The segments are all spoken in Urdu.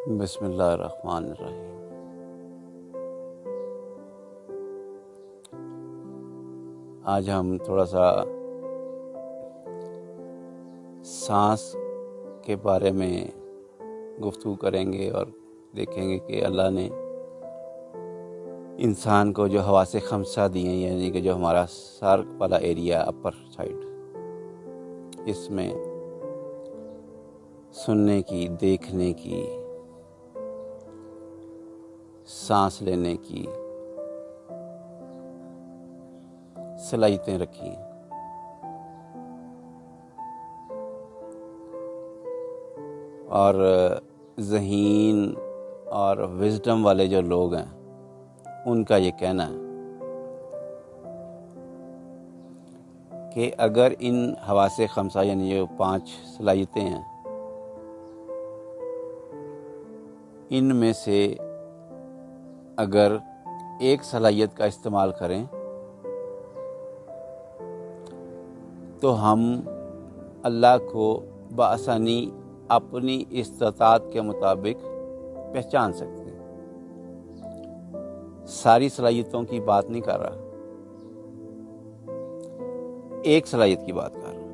بسم اللہ الرحمن الرحیم۔ آج ہم تھوڑا سا سانس کے بارے میں گفتگو کریں گے اور دیکھیں گے کہ اللہ نے انسان کو جو حواس خمسہ دی ہیں، یعنی کہ جو ہمارا سر والا ایریا اپر سائڈ، اس میں سننے کی، دیکھنے کی، سانس لینے کی صلاحیتیں رکھی ہیں۔ اور ذہین اور وزڈم والے جو لوگ ہیں ان کا یہ کہنا ہے کہ اگر ان حواس خمسہ یعنی جو 5 صلاحیتیں ہیں، ان میں سے اگر ایک صلاحیت کا استعمال کریں تو ہم اللہ کو بآسانی اپنی استطاعت کے مطابق پہچان سکتے ہیں۔ ساری صلاحیتوں کی بات نہیں کر رہا، ایک صلاحیت کی بات کر رہا ہوں۔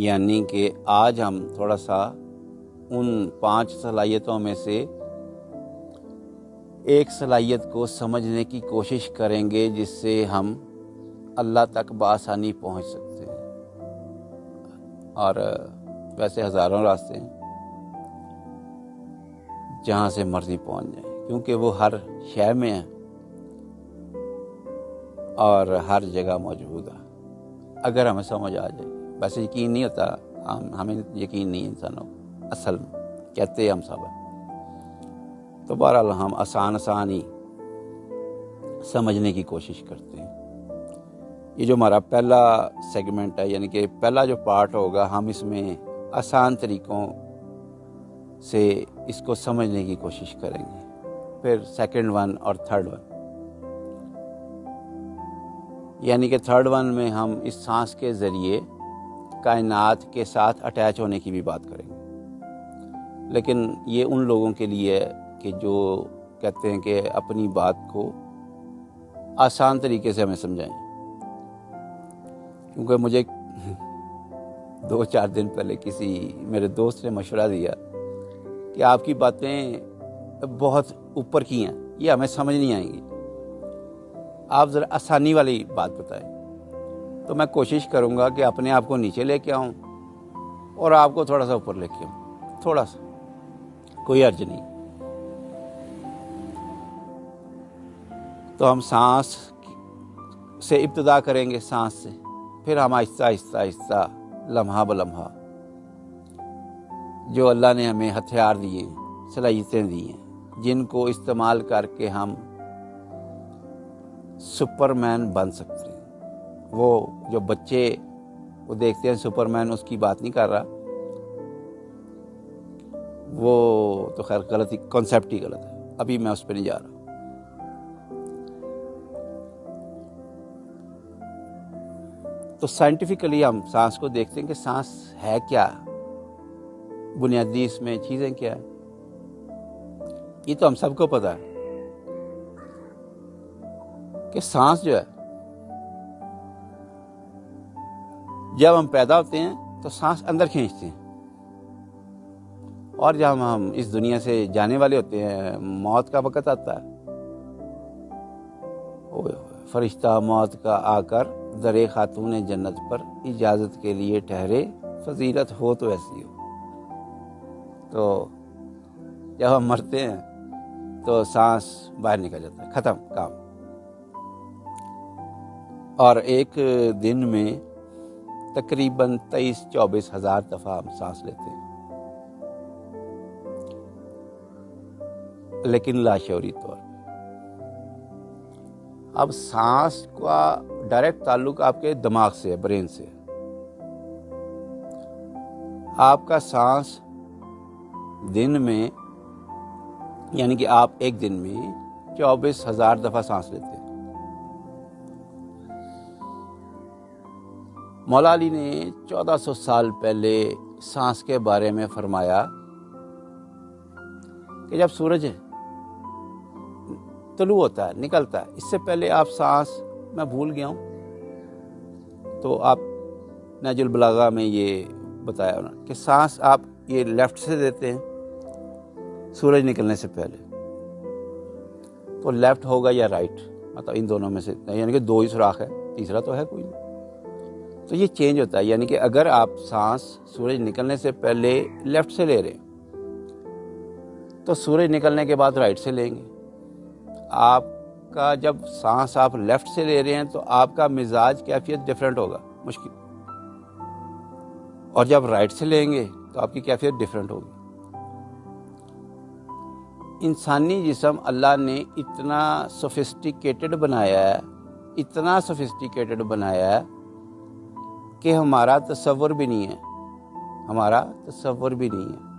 یعنی کہ آج ہم تھوڑا سا ان 5 صلاحیتوں میں سے ایک صلاحیت کو سمجھنے کی کوشش کریں گے، جس سے ہم اللہ تک بآسانی پہنچ سکتے ہیں۔ اور ویسے ہزاروں راستے ہیں جہاں سے مرضی پہنچ جائیں، کیونکہ وہ ہر شے میں ہے اور ہر جگہ موجود ہے اگر ہمیں سمجھ آ جائے۔ ویسے یقین نہیں ہوتا، ہمیں یقین نہیں انسانوں کو، اصل میں کہتے ہم سب ہیں، تو بہرحال ہم آسان ہی سمجھنے کی کوشش کرتے ہیں۔ یہ جو ہمارا پہلا سیگمنٹ ہے، یعنی کہ پہلا جو پارٹ ہوگا، ہم اس میں آسان طریقوں سے اس کو سمجھنے کی کوشش کریں گے، پھر سیکنڈ ون اور تھرڈ ون، یعنی کہ تھرڈ ون میں ہم اس سانس کے ذریعے کائنات کے ساتھ اٹیچ ہونے کی بھی بات کریں گے۔ لیکن یہ ان لوگوں کے لیے ہے کہ جو کہتے ہیں کہ اپنی بات کو آسان طریقے سے ہمیں سمجھائیں، کیونکہ مجھے 2-4 دن پہلے کسی میرے دوست نے مشورہ دیا کہ آپ کی باتیں بہت اوپر کی ہیں، یہ ہمیں سمجھ نہیں آئیں گی، آپ ذرا آسانی والی بات بتائیں۔ تو میں کوشش کروں گا کہ اپنے آپ کو نیچے لے کے آؤں اور آپ کو تھوڑا سا اوپر لے کے آؤں، تھوڑا سا، کوئی حرج نہیں۔ تو ہم سانس سے ابتدا کریں گے، سانس سے، پھر ہم آہستہ آہستہ لمحہ بلمحہ جو اللہ نے ہمیں ہتھیار دیے ہیں، صلاحیتیں دی ہیں، جن کو استعمال کر کے ہم سپرمین بن سکتے ہیں۔ وہ جو بچے وہ دیکھتے ہیں سپرمین، اس کی بات نہیں کر رہا، وہ تو خیر غلط ہی، کانسیپٹ ہی غلط ہے، ابھی میں اس پہ نہیں جا رہا۔ تو سائنٹیفکلی ہم سانس کو دیکھتے ہیں کہ سانس ہے کیا، بنیادی اس میں چیزیں کیا ہیں، یہ تو ہم سب کو پتہ ہے کہ سانس جو ہے، جب ہم پیدا ہوتے ہیں تو سانس اندر کھینچتے ہیں، اور جب ہم اس دنیا سے جانے والے ہوتے ہیں، موت کا وقت آتا ہے، فرشتہ موت کا آ کر در خاتون جنت پر اجازت کے لیے ٹھہرے، فضیلت ہو تو ایسی ہو۔ تو جب ہم مرتے ہیں تو سانس باہر نکل جاتا ہے، ختم کام۔ اور ایک دن میں تقریباً 23-24 ہزار دفعہ ہم سانس لیتے ہیں، لیکن لاشعوری طور پر۔ اب سانس کا ڈائریکٹ تعلق آپ کے دماغ سے ہے، برین سے۔ آپ کا سانس دن میں، یعنی کہ آپ ایک دن میں 24 ہزار دفعہ سانس لیتے ہیں۔ مولا علی نے 1400 سال پہلے سانس کے بارے میں فرمایا کہ جب سورج طلوع ہوتا ہے، نکلتا ہے، اس سے پہلے آپ سانس، میں بھول گیا ہوں، تو آپ نہج البلاغہ میں یہ بتایا انہوں نے کہ سانس آپ یہ لیفٹ سے دیتے ہیں سورج نکلنے سے پہلے، تو لیفٹ ہوگا یا رائٹ، مطلب ان دونوں میں سے، یعنی کہ دو ہی سوراخ ہے، تیسرا تو ہے کوئی نہیں، تو یہ چینج ہوتا ہے، یعنی کہ اگر آپ سانس سورج نکلنے سے پہلے لیفٹ سے لے رہے ہیں تو سورج نکلنے کے بعد رائٹ سے لیں گے۔ آپ کا جب سانس آپ لیفٹ سے لے رہے ہیں تو آپ کا مزاج کیفیت ڈیفرنٹ ہوگا، مشکل، اور جب رائٹ سے لیں گے تو آپ کی کیفیت ڈیفرنٹ ہوگی۔ انسانی جسم اللہ نے اتنا سوفسٹیکیٹڈ بنایا ہے، اتنا سوفسٹیکیٹڈ بنایا ہے کہ ہمارا تصور بھی نہیں ہے، ہمارا تصور بھی نہیں ہے،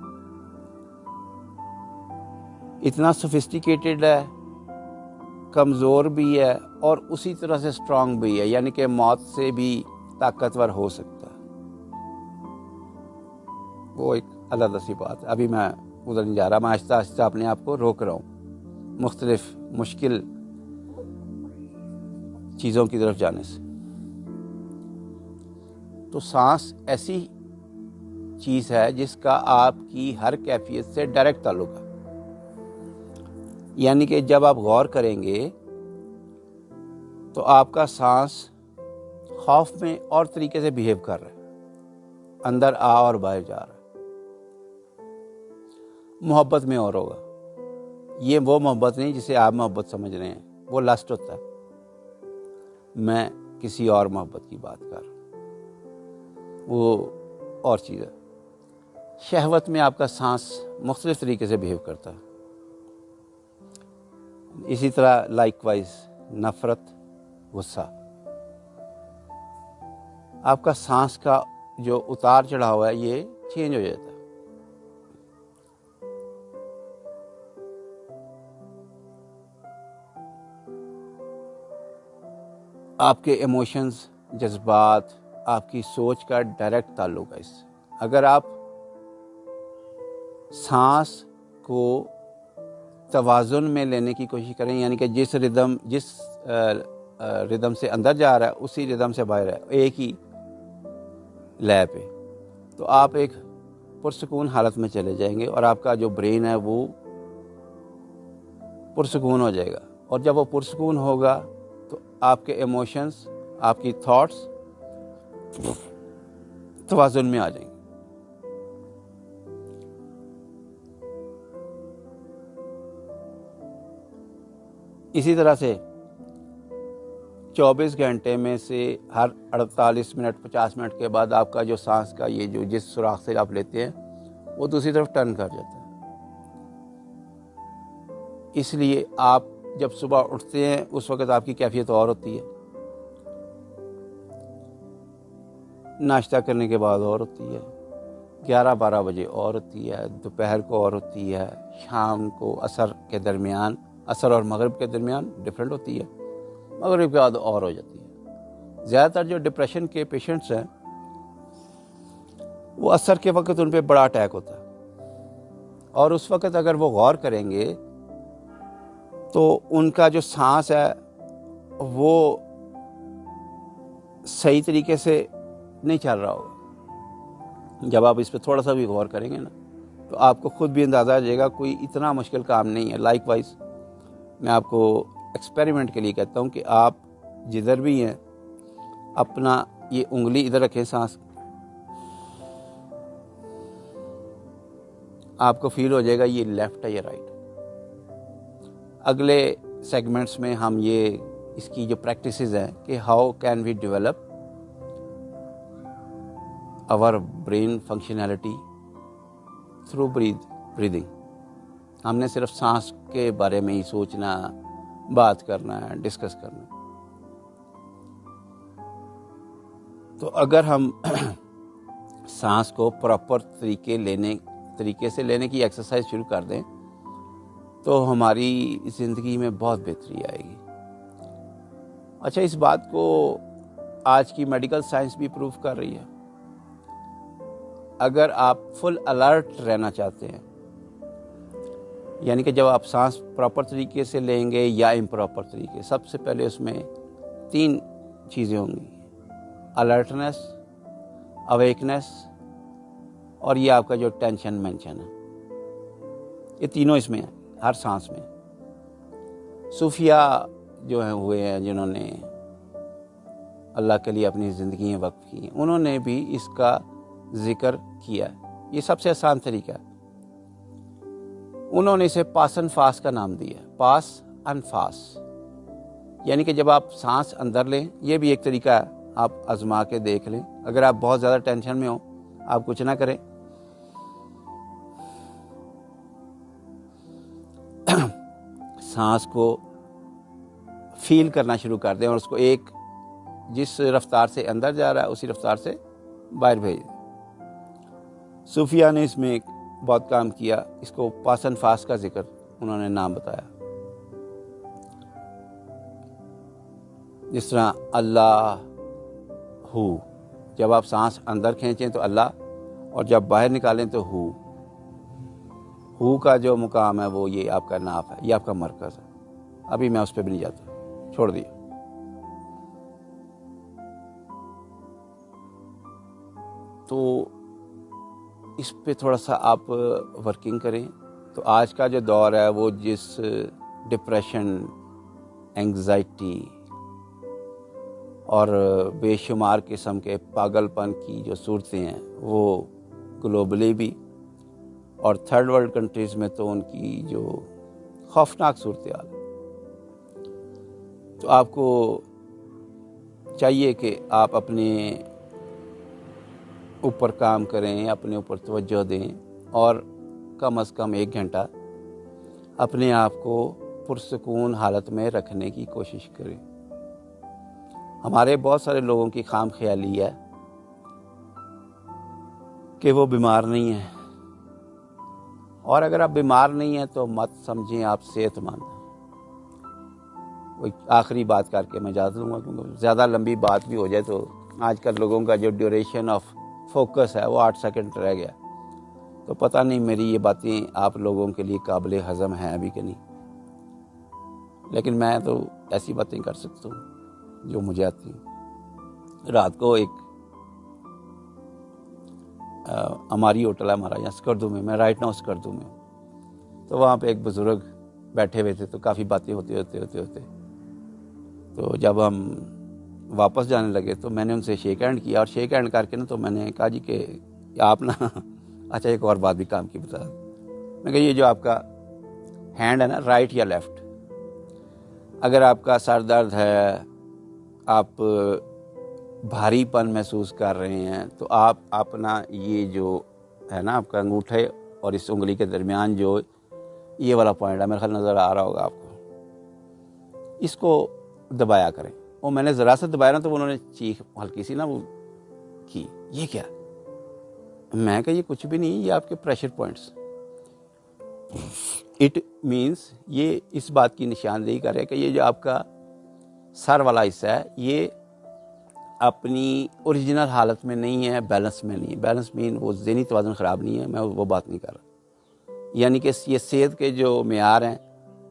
اتنا سوفسٹیکیٹڈ ہے، کمزور بھی ہے اور اسی طرح سے اسٹرانگ بھی ہے، یعنی کہ موت سے بھی طاقتور ہو سکتا ہے۔ وہ ایک علیحدہ سی بات ہے، ابھی میں ادھر نہیں جا رہا، میں آہستہ آہستہ اپنے آپ کو روک رہا ہوں مختلف مشکل چیزوں کی طرف جانے سے۔ تو سانس ایسی چیز ہے جس کا آپ کی ہر کیفیت سے ڈائریکٹ تعلق ہے، یعنی کہ جب آپ غور کریں گے تو آپ کا سانس خوف میں اور طریقے سے بیہیو کر رہا ہے، اندر آ اور باہر جا رہا ہے، محبت میں اور ہوگا، یہ وہ محبت نہیں جسے آپ محبت سمجھ رہے ہیں، وہ لسٹ ہوتا ہے، میں کسی اور محبت کی بات کر رہا ہوں، وہ اور چیز ہے۔ شہوت میں آپ کا سانس مختلف طریقے سے بیہیو کرتا ہے، اسی طرح لائک وائز نفرت، غصہ، آپ کا سانس کا جو اتار چڑھاؤ ہے یہ چینج ہو جاتا ہے۔ آپ کے ایموشنز، جذبات، آپ کی سوچ کا ڈائریکٹ تعلق ہے اس سے۔ اگر آپ سانس کو توازن میں لینے کی کوشش کریں، یعنی کہ جس ردم سے اندر جا رہا ہے اسی ردم سے باہر ہے، ایک ہی لے پہ، تو آپ ایک پرسکون حالت میں چلے جائیں گے اور آپ کا جو برین ہے وہ پرسکون ہو جائے گا، اور جب وہ پرسکون ہوگا تو آپ کے ایموشنز، آپ کی تھاٹس توازن میں آ جائیں گے۔ اسی طرح سے 24 گھنٹے میں سے ہر 48 منٹ 50 منٹ کے بعد آپ کا جو سانس کا یہ جو جس سوراخ سے آپ لیتے ہیں وہ دوسری طرف ٹرن کر جاتا ہے۔ اس لیے آپ جب صبح اٹھتے ہیں اس وقت آپ کی کیفیت اور ہوتی ہے، ناشتہ کرنے کے بعد اور ہوتی ہے، 11-12 بجے اور ہوتی ہے، دوپہر کو اور ہوتی ہے، شام کو عصر کے درمیان، عصر اور مغرب کے درمیان ڈفرینٹ ہوتی ہے، مغرب کے بعد اور ہو جاتی ہے۔ زیادہ تر جو ڈپریشن کے پیشنٹس ہیں وہ عصر کے وقت ان پہ بڑا اٹیک ہوتا ہے، اور اس وقت اگر وہ غور کریں گے تو ان کا جو سانس ہے وہ صحیح طریقے سے نہیں چل رہا ہوگا۔ جب آپ اس پہ تھوڑا سا بھی غور کریں گے نا تو آپ کو خود بھی اندازہ آ جائے گا کوئی اتنا مشکل کام نہیں ہے۔ لائک وائز میں آپ کو ایکسپیریمنٹ کے لیے کہتا ہوں کہ آپ جدھر بھی ہیں اپنا یہ انگلی ادھر رکھیں، سانس، آپ کو فیل ہو جائے گا یہ لیفٹ ہے یا رائٹ۔ اگلے سیگمنٹس میں ہم یہ اس کی جو پریکٹسز ہیں کہ how can we develop our brain functionality through breathing۔ ہم نے صرف سانس کے بارے میں ہی سوچنا، بات کرنا ہے، ڈسکس کرنا۔ تو اگر ہم سانس کو پراپر طریقے سے لینے کی ایکسرسائز شروع کر دیں تو ہماری زندگی میں بہت بہتری آئے گی۔ اچھا، اس بات کو آج کی میڈیکل سائنس بھی پروف کر رہی ہے۔ اگر آپ فل الرٹ رہنا چاہتے ہیں، یعنی کہ جب آپ سانس پراپر طریقے سے لیں گے یا امپراپر طریقے، سب سے پہلے اس میں 3 چیزیں ہوں گی: الرٹنس، اویکنس اور یہ آپ کا جو ٹینشن مینشن ہے، یہ تینوں اس میں ہیں ہر سانس میں۔ صوفیاء جو ہیں ہوئے ہیں جنہوں نے اللہ کے لیے اپنی زندگیاں وقف کی ہیں، انہوں نے بھی اس کا ذکر کیا ہے۔ یہ سب سے آسان طریقہ ہے۔ انہوں نے اسے پاس اینڈ فاس کا نام دیا ہے، پاس اینڈ فاس، یعنی کہ جب آپ سانس اندر لیں، یہ بھی ایک طریقہ ہے، آپ آزما کے دیکھ لیں۔ اگر آپ بہت زیادہ ٹینشن میں ہوں، آپ کچھ نہ کریں، سانس کو فیل کرنا شروع کر دیں اور اس کو ایک جس رفتار سے اندر جا رہا ہے اسی رفتار سے باہر بھیج دیں۔ صوفیاء نے اس میں ایک بہت کام کیا، اس کو پاس اینڈ فاس کا ذکر انہوں نے نام بتایا۔ جس طرح اللہ ہو، جب آپ سانس اندر کھینچیں تو اللہ، اور جب باہر نکالیں تو ہو کا جو مقام ہے وہ یہ آپ کا ناف ہے، یہ آپ کا مرکز ہے۔ ابھی میں اس پہ بھی نہیں جاتا، چھوڑ دیا۔ تو اس پہ تھوڑا سا آپ ورکنگ کریں تو آج کا جو دور ہے وہ جس ڈپریشن، اینگزائٹی اور بے شمار قسم کے پاگل پن کی جو صورتیں ہیں وہ گلوبلی بھی اور تھرڈ ورلڈ کنٹریز میں تو ان کی جو خوفناک صورتحال ہے، تو آپ کو چاہیے کہ آپ اپنے اوپر کام کریں، اپنے اوپر توجہ دیں اور کم از کم 1 گھنٹہ اپنے آپ کو پرسکون حالت میں رکھنے کی کوشش کریں۔ ہمارے بہت سارے لوگوں کی خام خیالی ہے کہ وہ بیمار نہیں ہیں، اور اگر آپ بیمار نہیں ہیں تو مت سمجھیں آپ صحت مند ہیں۔ وہ آخری بات کر کے میں اجازت لوں گا، کیونکہ زیادہ لمبی بات بھی ہو جائے تو آج کل لوگوں کا جو ڈیوریشن آف فوکس ہے وہ 8 سیکنڈ رہ گیا، تو پتہ نہیں میری یہ باتیں آپ لوگوں کے لیے قابل ہضم ہیں ابھی کہ نہیں، لیکن میں تو ایسی باتیں کر سکتا ہوں جو مجھے آتی ہیں۔ رات کو ایک ہماری ہوٹل ہے ہمارا یہاں اسکردو میں رائٹ ناؤ اسکردو میں، تو وہاں پہ ایک بزرگ بیٹھے ہوئے تھے، تو کافی باتیں ہوتے تو جب ہم واپس جانے لگے تو میں نے ان سے شیک ہینڈ کیا، اور شیک ہینڈ کر کے نا تو میں نے کہا جی کہ آپ نا اچھا ایک اور بات بھی کام کی بتا، میں کہا یہ جو آپ کا ہینڈ ہے نا، رائٹ یا لیفٹ، اگر آپ کا سر درد ہے، آپ بھاری پن محسوس کر رہے ہیں، تو آپ اپنا یہ جو ہے نا آپ کا انگوٹھے اور اس انگلی کے درمیان جو یہ والا پوائنٹ ہے، میرے خیال نظر آ رہا ہوگا آپ کو، اس کو دبایا کریں۔ وہ میں نے ذرا سا دبایا نا تو انہوں نے چیخ ہلکی سی نا وہ کی، یہ کیا؟ میں کہ یہ کچھ بھی نہیں، یہ آپ کے پریشر پوائنٹس، اٹ مینس یہ اس بات کی نشاندہی کرے کہ یہ جو آپ کا سر والا حصہ ہے یہ اپنی اوریجنل حالت میں نہیں ہے، بیلنس میں نہیں ہے۔ بیلنس مین وہ ذہنی توازن خراب نہیں ہے، میں وہ بات نہیں کر رہا، یعنی کہ یہ صحت کے جو معیار ہیں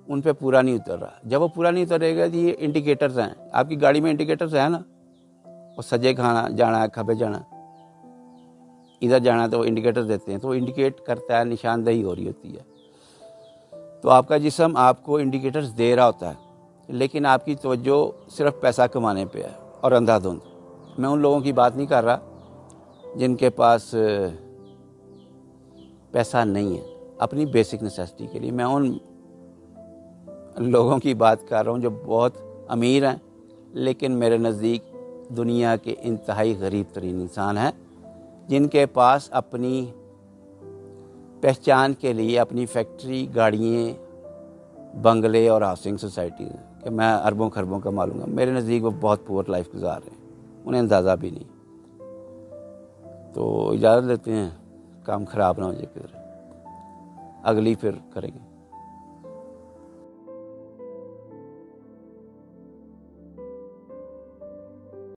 ان پہ پورا نہیں اتر رہا۔ جب وہ پورا نہیں اترے گا تو یہ انڈیکیٹرز ہیں، آپ کی گاڑی میں انڈیکیٹرز ہیں نا، وہ سجے کھانا جانا ہے، کھبے جانا، ادھر جانا ہے تو وہ انڈیکیٹر دیتے ہیں، تو وہ انڈیکیٹ کرتا ہے، نشاندہی ہو رہی ہوتی ہے۔ تو آپ کا جسم آپ کو انڈیکیٹرز دے رہا ہوتا ہے، لیکن آپ کی توجہ صرف پیسہ کمانے پہ ہے اور اندھا دھند۔ میں ان لوگوں کی بات نہیں کر رہا جن کے پاس پیسہ نہیں ہے اپنی بیسک نیسیسٹی کے لیے، میں ان لوگوں کی بات کر رہا ہوں جو بہت امیر ہیں لیکن میرے نزدیک دنیا کے انتہائی غریب ترین انسان ہیں، جن کے پاس اپنی پہچان کے لیے اپنی فیکٹری، گاڑیاں، بنگلے اور ہاؤسنگ سوسائٹی کہ میں اربوں خربوں کا مالوں گا۔ میرے نزدیک وہ بہت پور لائف گزار رہے ہیں، انہیں اندازہ بھی نہیں۔ تو اجازت لیتے ہیں، کام خراب نہ ہو جائے، پھر اگلی پھر کریں گے۔